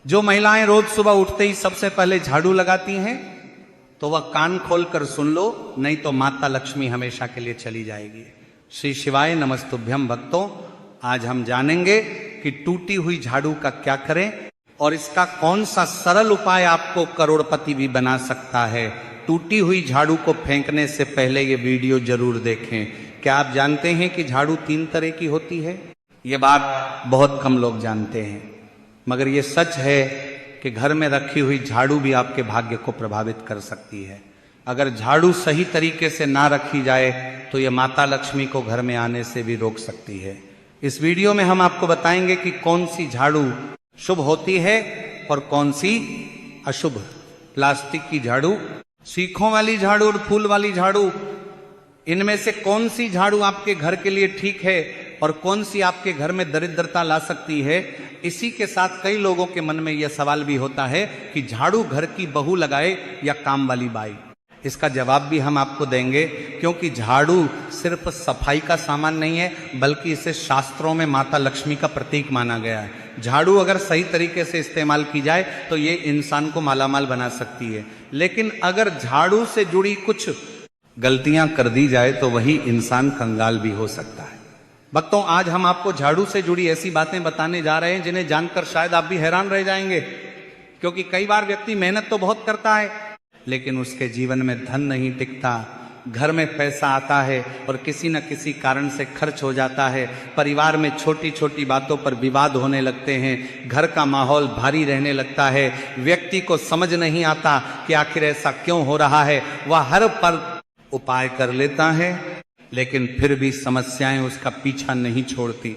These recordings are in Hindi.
जो महिलाएं रोज सुबह उठते ही सबसे पहले झाड़ू लगाती हैं तो वह कान खोलकर सुन लो, नहीं तो माता लक्ष्मी हमेशा के लिए चली जाएगी। श्री शिवाय नमस्तुभ्यम। भक्तों, आज हम जानेंगे कि टूटी हुई झाड़ू का क्या करें और इसका कौन सा सरल उपाय आपको करोड़पति भी बना सकता है। टूटी हुई झाड़ू को फेंकने से पहले ये वीडियो जरूर देखें। क्या आप जानते हैं कि झाड़ू 3 तरह की होती है? ये बात बहुत कम लोग जानते हैं, मगर ये सच है कि घर में रखी हुई झाड़ू भी आपके भाग्य को प्रभावित कर सकती है। अगर झाड़ू सही तरीके से ना रखी जाए तो ये माता लक्ष्मी को घर में आने से भी रोक सकती है। इस वीडियो में हम आपको बताएंगे कि कौन सी झाड़ू शुभ होती है और कौन सी अशुभ। प्लास्टिक की झाड़ू, सीखों वाली झाड़ू और फूल वाली झाड़ू, इनमें से कौन सी झाड़ू आपके घर के लिए ठीक है और कौन सी आपके घर में दरिद्रता ला सकती है। इसी के साथ कई लोगों के मन में यह सवाल भी होता है कि झाड़ू घर की बहू लगाए या काम वाली बाई। इसका जवाब भी हम आपको देंगे, क्योंकि झाड़ू सिर्फ सफाई का सामान नहीं है बल्कि इसे शास्त्रों में माता लक्ष्मी का प्रतीक माना गया है। झाड़ू अगर सही तरीके से इस्तेमाल की जाए तो ये इंसान को मालामाल बना सकती है, लेकिन अगर झाड़ू से जुड़ी कुछ गलतियां कर दी जाए तो वही इंसान कंगाल भी हो सकता है। भक्तों, आज हम आपको झाड़ू से जुड़ी ऐसी बातें बताने जा रहे हैं जिन्हें जानकर शायद आप भी हैरान रह जाएंगे, क्योंकि कई बार व्यक्ति मेहनत तो बहुत करता है लेकिन उसके जीवन में धन नहीं टिकता। घर में पैसा आता है और किसी न किसी कारण से खर्च हो जाता है। परिवार में छोटी छोटी बातों पर विवाद होने लगते हैं। घर का माहौल भारी रहने लगता है। व्यक्ति को समझ नहीं आता कि आखिर ऐसा क्यों हो रहा है। वह हर पर उपाय कर लेता है लेकिन फिर भी समस्याएं उसका पीछा नहीं छोड़ती।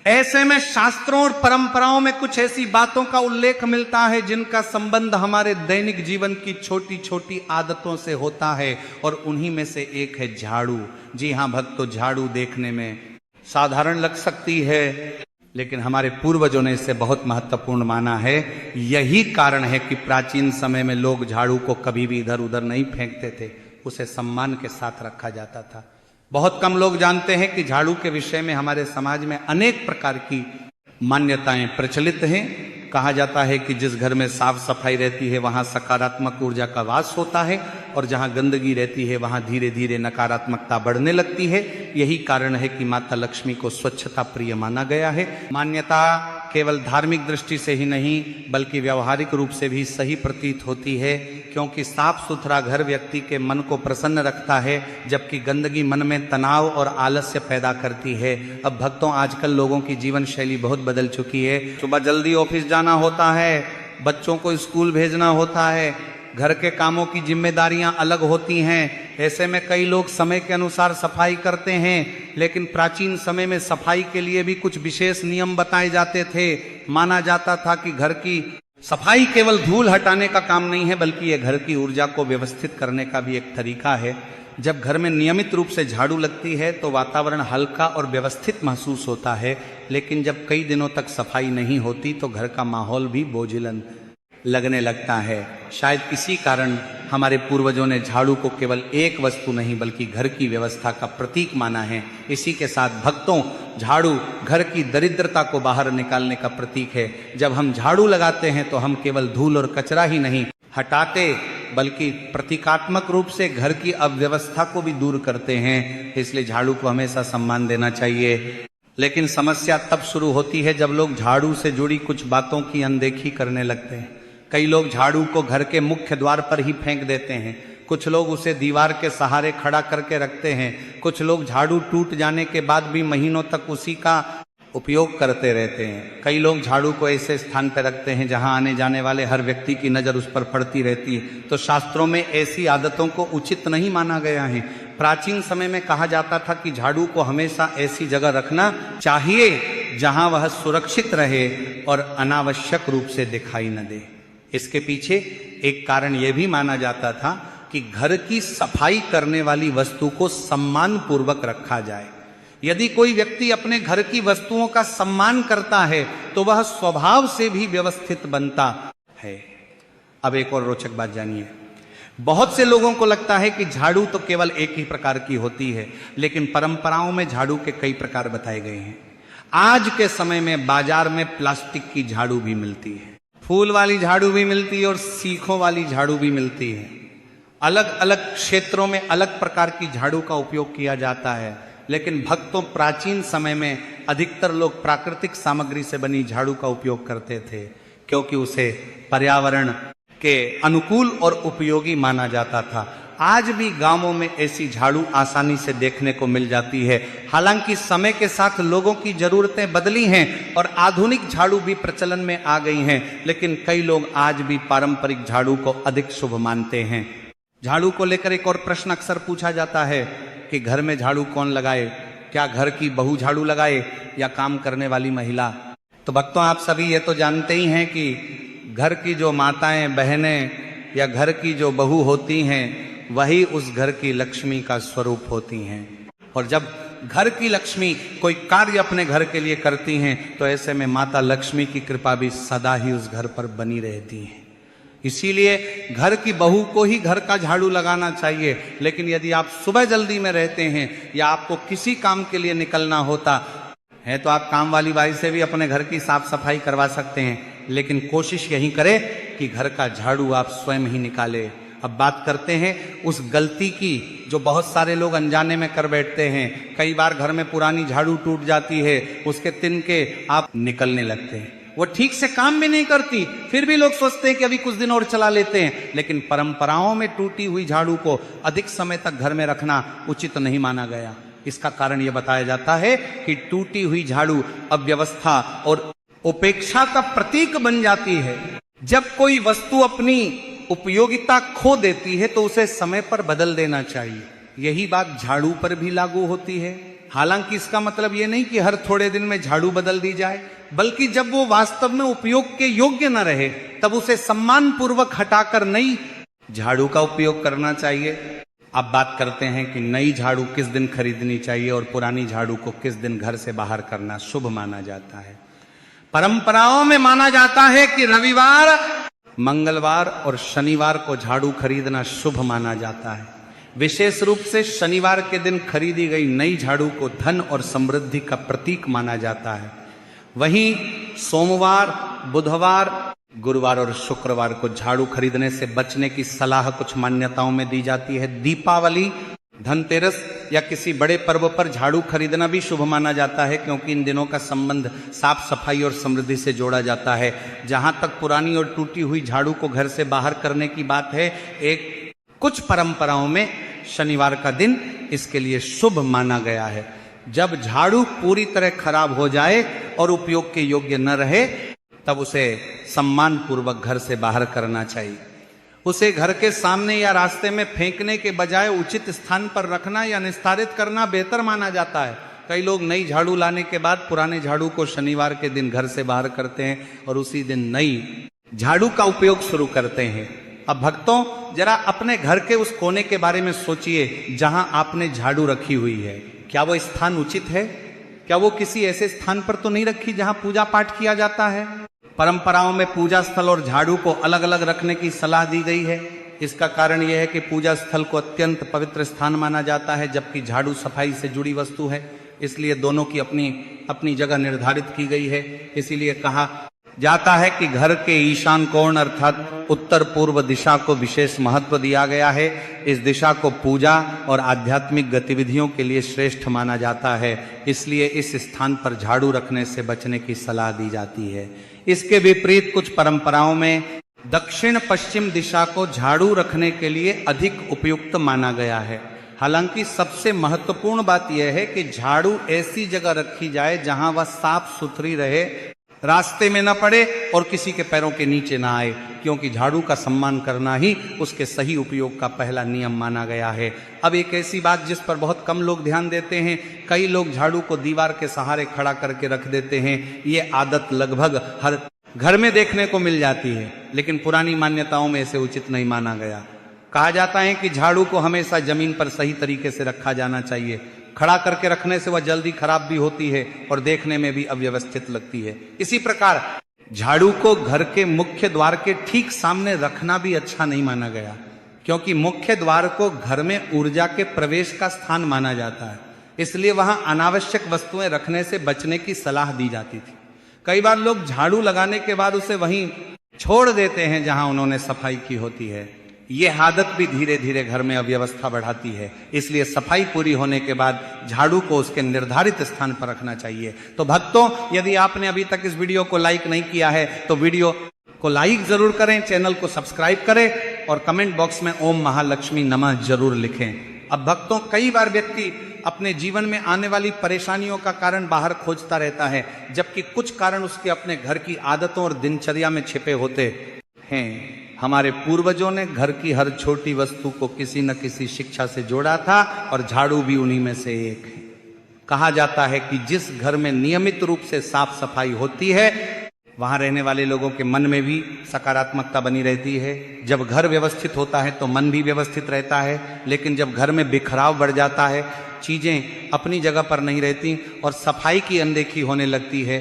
ऐसे में शास्त्रों और परंपराओं में कुछ ऐसी बातों का उल्लेख मिलता है जिनका संबंध हमारे दैनिक जीवन की छोटी छोटी आदतों से होता है, और उन्हीं में से एक है झाड़ू। जी हां भक्तों, झाड़ू देखने में साधारण लग सकती है लेकिन हमारे पूर्वजों ने इसे बहुत महत्वपूर्ण माना है। यही कारण है कि प्राचीन समय में लोग झाड़ू को कभी भी इधर उधर नहीं फेंकते थे, उसे सम्मान के साथ रखा जाता था। बहुत कम लोग जानते हैं कि झाड़ू के विषय में हमारे समाज में अनेक प्रकार की मान्यताएं प्रचलित हैं। कहा जाता है कि जिस घर में साफ सफाई रहती है वहां सकारात्मक ऊर्जा का वास होता है, और जहां गंदगी रहती है वहां धीरे धीरे नकारात्मकता बढ़ने लगती है। यही कारण है कि माता लक्ष्मी को स्वच्छता प्रिय माना गया है। मान्यता केवल धार्मिक दृष्टि से ही नहीं बल्कि व्यवहारिक रूप से भी सही प्रतीत होती है, क्योंकि साफ सुथरा घर व्यक्ति के मन को प्रसन्न रखता है, जबकि गंदगी मन में तनाव और आलस्य पैदा करती है। अब भक्तों, आजकल लोगों की जीवन शैली बहुत बदल चुकी है। सुबह जल्दी ऑफिस जाना होता है, बच्चों को स्कूल भेजना होता है, घर के कामों की जिम्मेदारियां अलग होती हैं। ऐसे में कई लोग समय के अनुसार सफाई करते हैं, लेकिन प्राचीन समय में सफाई के लिए भी कुछ विशेष नियम बताए जाते थे। माना जाता था कि घर की सफाई केवल धूल हटाने का काम नहीं है बल्कि यह घर की ऊर्जा को व्यवस्थित करने का भी एक तरीका है। जब घर में नियमित रूप से झाड़ू लगती है तो वातावरण हल्का और व्यवस्थित महसूस होता है, लेकिन जब कई दिनों तक सफाई नहीं होती तो घर का माहौल भी बोझिलन लगने लगता है। शायद इसी कारण हमारे पूर्वजों ने झाड़ू को केवल एक वस्तु नहीं बल्कि घर की व्यवस्था का प्रतीक माना है। इसी के साथ भक्तों, झाड़ू घर की दरिद्रता को बाहर निकालने का प्रतीक है। जब हम झाड़ू लगाते हैं तो हम केवल धूल और कचरा ही नहीं हटाते बल्कि प्रतीकात्मक रूप से घर की अव्यवस्था को भी दूर करते हैं। इसलिए झाड़ू को हमेशा सम्मान देना चाहिए। लेकिन समस्या तब शुरू होती है जब लोग झाड़ू से जुड़ी कुछ बातों की अनदेखी करने लगते हैं। कई लोग झाड़ू को घर के मुख्य द्वार पर ही फेंक देते हैं। कुछ लोग उसे दीवार के सहारे खड़ा करके रखते हैं। कुछ लोग झाड़ू टूट जाने के बाद भी महीनों तक उसी का उपयोग करते रहते हैं। कई लोग झाड़ू को ऐसे स्थान पर रखते हैं जहां आने जाने वाले हर व्यक्ति की नजर उस पर पड़ती रहती है। तो शास्त्रों में ऐसी आदतों को उचित नहीं माना गया है। प्राचीन समय में कहा जाता था कि झाड़ू को हमेशा ऐसी जगह रखना चाहिए जहां वह सुरक्षित रहे और अनावश्यक रूप से दिखाई न दे। इसके पीछे एक कारण यह भी माना जाता था कि घर की सफाई करने वाली वस्तु को सम्मान पूर्वक रखा जाए। यदि कोई व्यक्ति अपने घर की वस्तुओं का सम्मान करता है तो वह स्वभाव से भी व्यवस्थित बनता है। अब एक और रोचक बात जानिए। बहुत से लोगों को लगता है कि झाड़ू तो केवल एक ही प्रकार की होती है, लेकिन परंपराओं में झाड़ू के कई प्रकार बताए गए हैं। आज के समय में बाजार में प्लास्टिक की झाड़ू भी मिलती है। फूल वाली झाड़ू भी मिलती है और सीखों वाली झाड़ू भी मिलती है। अलग अलग क्षेत्रों में अलग प्रकार की झाड़ू का उपयोग किया जाता है, लेकिन भक्तों प्राचीन समय में अधिकतर लोग प्राकृतिक सामग्री से बनी झाड़ू का उपयोग करते थे, क्योंकि उसे पर्यावरण के अनुकूल और उपयोगी माना जाता था। आज भी गांवों में ऐसी झाड़ू आसानी से देखने को मिल जाती है। हालांकि समय के साथ लोगों की जरूरतें बदली हैं और आधुनिक झाड़ू भी प्रचलन में आ गई हैं, लेकिन कई लोग आज भी पारंपरिक झाड़ू को अधिक शुभ मानते हैं। झाड़ू को लेकर एक और प्रश्न अक्सर पूछा जाता है कि घर में झाड़ू कौन लगाए, क्या घर की बहू झाड़ू लगाए या काम करने वाली महिला। तो भक्तों, आप सभी ये तो जानते ही हैं कि घर की जो माताएं बहनें या घर की जो बहू होती हैं वही उस घर की लक्ष्मी का स्वरूप होती हैं। और जब घर की लक्ष्मी कोई कार्य अपने घर के लिए करती हैं तो ऐसे में माता लक्ष्मी की कृपा भी सदा ही उस घर पर बनी रहती है। इसीलिए घर की बहू को ही घर का झाड़ू लगाना चाहिए। लेकिन यदि आप सुबह जल्दी में रहते हैं या आपको किसी काम के लिए निकलना होता है तो आप काम वाली बाई से भी अपने घर की साफ सफाई करवा सकते हैं, लेकिन कोशिश यही करें कि घर का झाड़ू आप स्वयं ही निकालें। अब बात करते हैं उस गलती की जो बहुत सारे लोग अनजाने में कर बैठते हैं। कई बार घर में पुरानी झाड़ू टूट जाती है, उसके तिनके आप निकलने लगते हैं, वो ठीक से काम भी नहीं करती, फिर भी लोग सोचते हैं कि अभी कुछ दिन और चला लेते हैं। लेकिन परंपराओं में टूटी हुई झाड़ू को अधिक समय तक घर में रखना उचित नहीं माना गया। इसका कारण यह बताया जाता है कि टूटी हुई झाड़ू अव्यवस्था और उपेक्षा का प्रतीक बन जाती है। जब कोई वस्तु अपनी उपयोगिता खो देती है तो उसे समय पर बदल देना चाहिए। यही बात झाड़ू पर भी लागू होती है। हालांकि इसका मतलब यह नहीं कि हर थोड़े दिन में झाड़ू बदल दी जाए, बल्कि जब वो वास्तव में उपयोग के योग्य न रहे तब उसे सम्मान पूर्वक हटाकर नई झाड़ू का उपयोग करना चाहिए। अब बात करते हैं कि नई झाड़ू किस दिन खरीदनी चाहिए और पुरानी झाड़ू को किस दिन घर से बाहर करना शुभ माना जाता है। परंपराओं में माना जाता है कि रविवार, मंगलवार और शनिवार को झाड़ू खरीदना शुभ माना जाता है। विशेष रूप से शनिवार के दिन खरीदी गई नई झाड़ू को धन और समृद्धि का प्रतीक माना जाता है। वहीं सोमवार, बुधवार, गुरुवार और शुक्रवार को झाड़ू खरीदने से बचने की सलाह कुछ मान्यताओं में दी जाती है। दीपावली, धनतेरस या किसी बड़े पर्व पर झाड़ू खरीदना भी शुभ माना जाता है, क्योंकि इन दिनों का संबंध साफ सफाई और समृद्धि से जोड़ा जाता है। जहां तक पुरानी और टूटी हुई झाड़ू को घर से बाहर करने की बात है, कुछ परंपराओं में शनिवार का दिन इसके लिए शुभ माना गया है। जब झाड़ू पूरी तरह खराब हो जाए और उपयोग के योग्य न रहे तब उसे सम्मान पूर्वक घर से बाहर करना चाहिए। उसे घर के सामने या रास्ते में फेंकने के बजाय उचित स्थान पर रखना या निस्तारित करना बेहतर माना जाता है। कई लोग नई झाड़ू लाने के बाद पुराने झाड़ू को शनिवार के दिन घर से बाहर करते हैं और उसी दिन नई झाड़ू का उपयोग शुरू करते हैं। अब भक्तों, जरा अपने घर के उस कोने के बारे में सोचिए जहां आपने झाड़ू रखी हुई है। क्या वो स्थान उचित है? क्या वो किसी ऐसे स्थान पर तो नहीं रखी जहां पूजा पाठ किया जाता है? परंपराओं में पूजा स्थल और झाड़ू को अलग अलग रखने की सलाह दी गई है। इसका कारण यह है कि पूजा स्थल को अत्यंत पवित्र स्थान माना जाता है, जबकि झाड़ू सफाई से जुड़ी वस्तु है। इसलिए दोनों की अपनी अपनी जगह निर्धारित की गई है। इसीलिए कहा जाता है कि घर के ईशान कोण अर्थात उत्तर पूर्व दिशा को विशेष महत्व दिया गया है। इस दिशा को पूजा और आध्यात्मिक गतिविधियों के लिए श्रेष्ठ माना जाता है, इसलिए इस स्थान पर झाड़ू रखने से बचने की सलाह दी जाती है। इसके विपरीत कुछ परंपराओं में दक्षिण पश्चिम दिशा को झाड़ू रखने के लिए अधिक उपयुक्त माना गया है। हालांकि सबसे महत्वपूर्ण बात यह है कि झाड़ू ऐसी जगह रखी जाए जहां वह साफ सुथरी रहे, रास्ते में न पड़े और किसी के पैरों के नीचे ना आए, क्योंकि झाड़ू का सम्मान करना ही उसके सही उपयोग का पहला नियम माना गया है। अब एक ऐसी बात जिस पर बहुत कम लोग ध्यान देते हैं, कई लोग झाड़ू को दीवार के सहारे खड़ा करके रख देते हैं। ये आदत लगभग हर घर में देखने को मिल जाती है, लेकिन पुरानी मान्यताओं में इसे उचित नहीं माना गया। कहा जाता है कि झाड़ू को हमेशा जमीन पर सही तरीके से रखा जाना चाहिए। खड़ा करके रखने से वह जल्दी खराब भी होती है और देखने में भी अव्यवस्थित लगती है। इसी प्रकार झाड़ू को घर के मुख्य द्वार के ठीक सामने रखना भी अच्छा नहीं माना गया, क्योंकि मुख्य द्वार को घर में ऊर्जा के प्रवेश का स्थान माना जाता है। इसलिए वहां अनावश्यक वस्तुएं रखने से बचने की सलाह दी जाती थी। कई बार लोग झाड़ू लगाने के बाद उसे वहीं छोड़ देते हैं जहां उन्होंने सफाई की होती है। ये आदत भी धीरे धीरे घर में अव्यवस्था बढ़ाती है। इसलिए सफाई पूरी होने के बाद झाड़ू को उसके निर्धारित स्थान पर रखना चाहिए। तो भक्तों, यदि आपने अभी तक इस वीडियो को लाइक नहीं किया है तो वीडियो को लाइक जरूर करें, चैनल को सब्सक्राइब करें और कमेंट बॉक्स में ओम महालक्ष्मी नमः जरूर लिखें। अब भक्तों, कई बार व्यक्ति अपने जीवन में आने वाली परेशानियों का कारण बाहर खोजता रहता है, जबकि कुछ कारण उसके अपने घर की आदतों और दिनचर्या में छिपे होते हैं। हमारे पूर्वजों ने घर की हर छोटी वस्तु को किसी न किसी शिक्षा से जोड़ा था और झाड़ू भी उन्हीं में से एक है। कहा जाता है कि जिस घर में नियमित रूप से साफ सफाई होती है वहां रहने वाले लोगों के मन में भी सकारात्मकता बनी रहती है। जब घर व्यवस्थित होता है तो मन भी व्यवस्थित रहता है, लेकिन जब घर में बिखराव बढ़ जाता है, चीजें अपनी जगह पर नहीं रहती और सफाई की अनदेखी होने लगती है,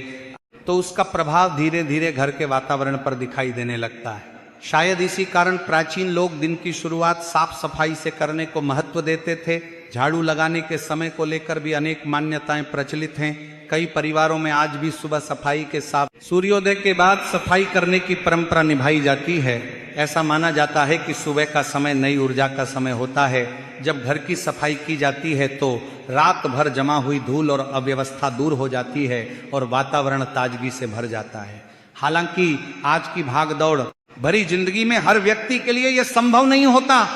तो उसका प्रभाव धीरे धीरे घर के वातावरण पर दिखाई देने लगता है। शायद इसी कारण प्राचीन लोग दिन की शुरुआत साफ सफाई से करने को महत्व देते थे। झाड़ू लगाने के समय को लेकर भी अनेक मान्यताएं प्रचलित हैं। कई परिवारों में आज भी सुबह सफाई के साथ सूर्योदय के बाद सफाई करने की परंपरा निभाई जाती है। ऐसा माना जाता है कि सुबह का समय नई ऊर्जा का समय होता है। जब घर की सफाई की जाती है तो रात भर जमा हुई धूल और अव्यवस्था दूर हो जाती है और वातावरण ताजगी से भर जाता है। हालांकि आज की भागदौड़ भरी जिंदगी में हर व्यक्ति के लिए यह संभव नहीं होता।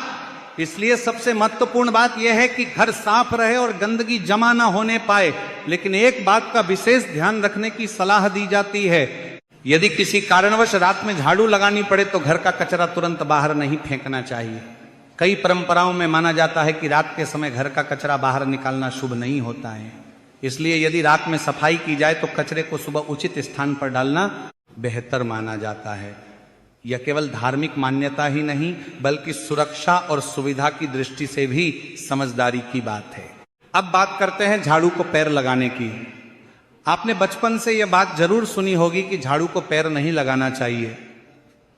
इसलिए सबसे महत्वपूर्ण बात यह है कि घर साफ रहे और गंदगी जमा न होने पाए। लेकिन एक बात का विशेष ध्यान रखने की सलाह दी जाती है, यदि किसी कारणवश रात में झाड़ू लगानी पड़े तो घर का कचरा तुरंत बाहर नहीं फेंकना चाहिए। कई परंपराओं में माना जाता है कि रात के समय घर का कचरा बाहर निकालना शुभ नहीं होता है। इसलिए यदि रात में सफाई की जाए तो कचरे को सुबह उचित स्थान पर डालना बेहतर माना जाता है। यह केवल धार्मिक मान्यता ही नहीं बल्कि सुरक्षा और सुविधा की दृष्टि से भी समझदारी की बात है। अब बात करते हैं झाड़ू को पैर लगाने की। आपने बचपन से यह बात जरूर सुनी होगी कि झाड़ू को पैर नहीं लगाना चाहिए,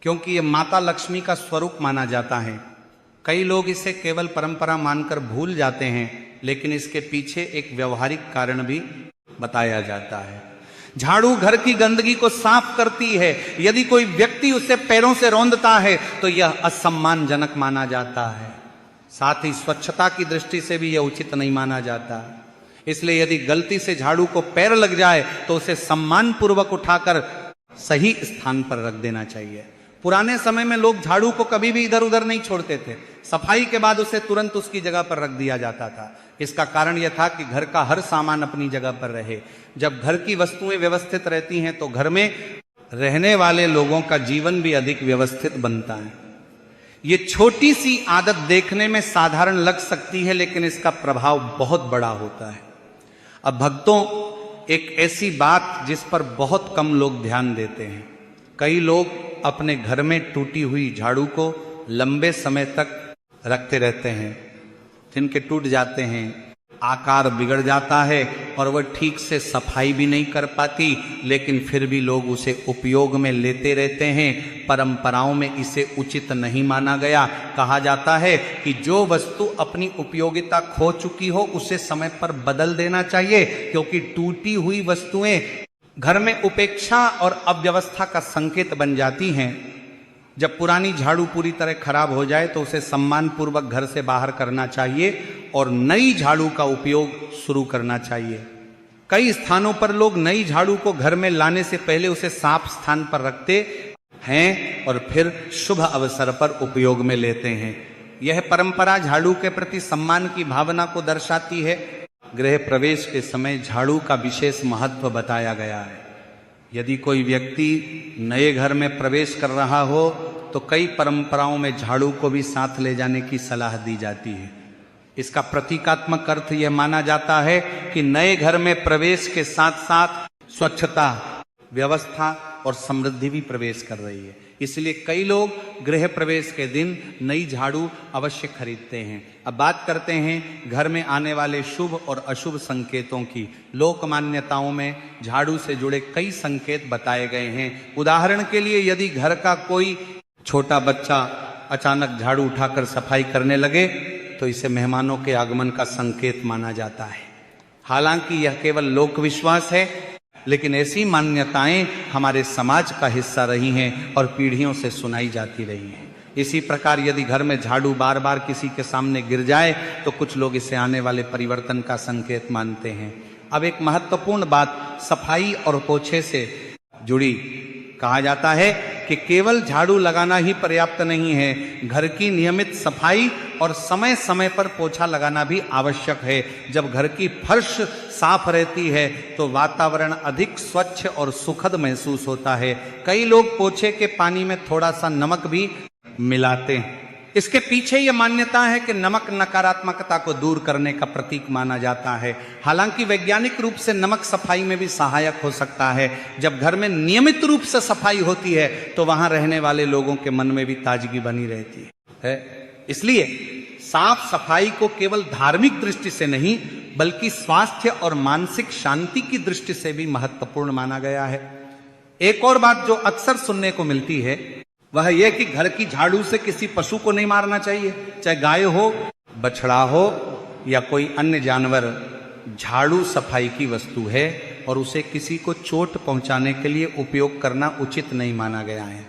क्योंकि यह माता लक्ष्मी का स्वरूप माना जाता है। कई लोग इसे केवल परंपरा मानकर भूल जाते हैं, लेकिन इसके पीछे एक व्यवहारिक कारण भी बताया जाता है। झाड़ू घर की गंदगी को साफ करती है। यदि कोई व्यक्ति उसे पैरों से रौंदता है तो यह असम्मानजनक माना जाता है। साथ ही स्वच्छता की दृष्टि से भी यह उचित नहीं माना जाता। इसलिए यदि गलती से झाड़ू को पैर लग जाए तो उसे सम्मान पूर्वक उठाकर सही स्थान पर रख देना चाहिए। पुराने समय में लोग झाड़ू को कभी भी इधर उधर नहीं छोड़ते थे। सफाई के बाद उसे तुरंत उसकी जगह पर रख दिया जाता था। इसका कारण यह था कि घर का हर सामान अपनी जगह पर रहे। जब घर की वस्तुएं व्यवस्थित रहती हैं तो घर में रहने वाले लोगों का जीवन भी अधिक व्यवस्थित बनता है। ये छोटी सी आदत देखने में साधारण लग सकती है, लेकिन इसका प्रभाव बहुत बड़ा होता है। अब भक्तों, एक ऐसी बात जिस पर बहुत कम लोग ध्यान देते हैं, कई लोग अपने घर में टूटी हुई झाड़ू को लंबे समय तक रखते रहते हैं। जिनके टूट जाते हैं, आकार बिगड़ जाता है और वह ठीक से सफाई भी नहीं कर पाती, लेकिन फिर भी लोग उसे उपयोग में लेते रहते हैं। परंपराओं में इसे उचित नहीं माना गया। कहा जाता है कि जो वस्तु अपनी उपयोगिता खो चुकी हो उसे समय पर बदल देना चाहिए, क्योंकि टूटी हुई वस्तुएं घर में उपेक्षा और अव्यवस्था का संकेत बन जाती हैं। जब पुरानी झाड़ू पूरी तरह खराब हो जाए तो उसे सम्मान पूर्वक घर से बाहर करना चाहिए और नई झाड़ू का उपयोग शुरू करना चाहिए। कई स्थानों पर लोग नई झाड़ू को घर में लाने से पहले उसे साफ स्थान पर रखते हैं और फिर शुभ अवसर पर उपयोग में लेते हैं। यह परंपरा झाड़ू के प्रति सम्मान की भावना को दर्शाती है। गृह प्रवेश के समय झाड़ू का विशेष महत्व बताया गया है। यदि कोई व्यक्ति नए घर में प्रवेश कर रहा हो तो कई परंपराओं में झाड़ू को भी साथ ले जाने की सलाह दी जाती है। इसका प्रतीकात्मक अर्थ यह माना जाता है कि नए घर में प्रवेश के साथ साथ स्वच्छता, व्यवस्था और समृद्धि भी प्रवेश कर रही है। इसलिए कई लोग गृह प्रवेश के दिन नई झाड़ू अवश्य खरीदते हैं। अब बात करते हैं घर में आने वाले शुभ और अशुभ संकेतों की। लोक मान्यताओं में झाड़ू से जुड़े कई संकेत बताए गए हैं। उदाहरण के लिए, यदि घर का कोई छोटा बच्चा अचानक झाड़ू उठाकर सफाई करने लगे तो इसे मेहमानों के आगमन का संकेत माना जाता है। हालांकि यह केवल लोक विश्वास है। लेकिन ऐसी मान्यताएं हमारे समाज का हिस्सा रही हैं और पीढ़ियों से सुनाई जाती रही हैं। इसी प्रकार यदि घर में झाड़ू बार बार किसी के सामने गिर जाए तो कुछ लोग इसे आने वाले परिवर्तन का संकेत मानते हैं। अब एक महत्वपूर्ण बात सफाई और पोछे से जुड़ी, कहा जाता है कि केवल झाड़ू लगाना ही पर्याप्त नहीं है, घर की नियमित सफाई और समय समय पर पोछा लगाना भी आवश्यक है। जब घर की फर्श साफ रहती है तो वातावरण अधिक स्वच्छ और सुखद महसूस होता है। कई लोग पोछे के पानी में थोड़ा सा नमक भी मिलाते हैं। इसके पीछे यह मान्यता है कि नमक नकारात्मकता को दूर करने का प्रतीक माना जाता है। हालांकि वैज्ञानिक रूप से नमक सफाई में भी सहायक हो सकता है। जब घर में नियमित रूप से सफाई होती है तो वहां रहने वाले लोगों के मन में भी ताजगी बनी रहती है। इसलिए साफ सफाई को केवल धार्मिक दृष्टि से नहीं बल्कि स्वास्थ्य और मानसिक शांति की दृष्टि से भी महत्वपूर्ण माना गया है। एक और बात जो अक्सर सुनने को मिलती है वह यह कि घर की झाड़ू से किसी पशु को नहीं मारना चाहिए, चाहे गाय हो, बछड़ा हो या कोई अन्य जानवर। झाड़ू सफाई की वस्तु है और उसे किसी को चोट पहुंचाने के लिए उपयोग करना उचित नहीं माना गया है।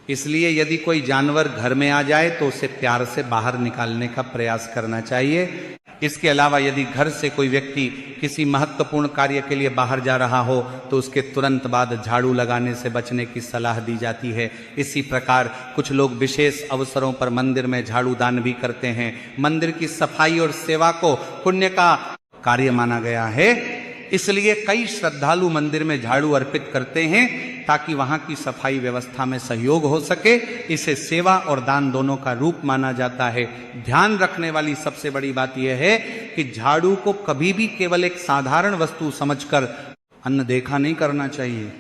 इसलिए यदि कोई जानवर घर में आ जाए तो उसे प्यार से बाहर निकालने का प्रयास करना चाहिए। इसके अलावा यदि घर से कोई व्यक्ति किसी महत्वपूर्ण कार्य के लिए बाहर जा रहा हो तो उसके तुरंत बाद झाड़ू लगाने से बचने की सलाह दी जाती है। इसी प्रकार कुछ लोग विशेष अवसरों पर मंदिर में झाड़ू दान भी करते हैं। मंदिर की सफाई और सेवा को पुण्य का कार्य माना गया है, इसलिए कई श्रद्धालु मंदिर में झाड़ू अर्पित करते हैं ताकि वहां की सफाई व्यवस्था में सहयोग हो सके। इसे सेवा और दान दोनों का रूप माना जाता है। ध्यान रखने वाली सबसे बड़ी बात यह है कि झाड़ू को कभी भी केवल एक साधारण वस्तु समझकर अनदेखा नहीं करना चाहिए।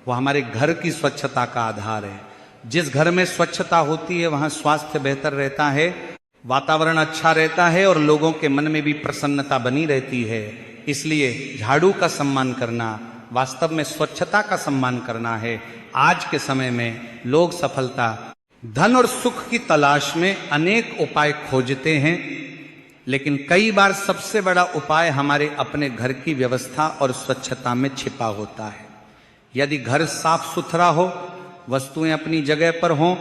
वह हमारे घर की स्वच्छता का आधार है। जिस घर में स्वच्छता होती है वहां स्वास्थ्य बेहतर रहता है, वातावरण अच्छा रहता है और लोगों के मन में भी प्रसन्नता बनी रहती है। इसलिए झाड़ू का सम्मान करना वास्तव में स्वच्छता का सम्मान करना है। आज के समय में लोग सफलता, धन और सुख की तलाश में अनेक उपाय खोजते हैं, लेकिन कई बार सबसे बड़ा उपाय हमारे अपने घर की व्यवस्था और स्वच्छता में छिपा होता है। यदि घर साफ सुथरा हो, वस्तुएं अपनी जगह पर हों,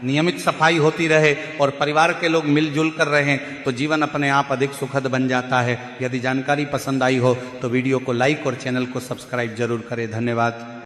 नियमित सफाई होती रहे और परिवार के लोग मिलजुल कर रहें तो जीवन अपने आप अधिक सुखद बन जाता है। यदि जानकारी पसंद आई हो तो वीडियो को लाइक और चैनल को सब्सक्राइब जरूर करें। धन्यवाद।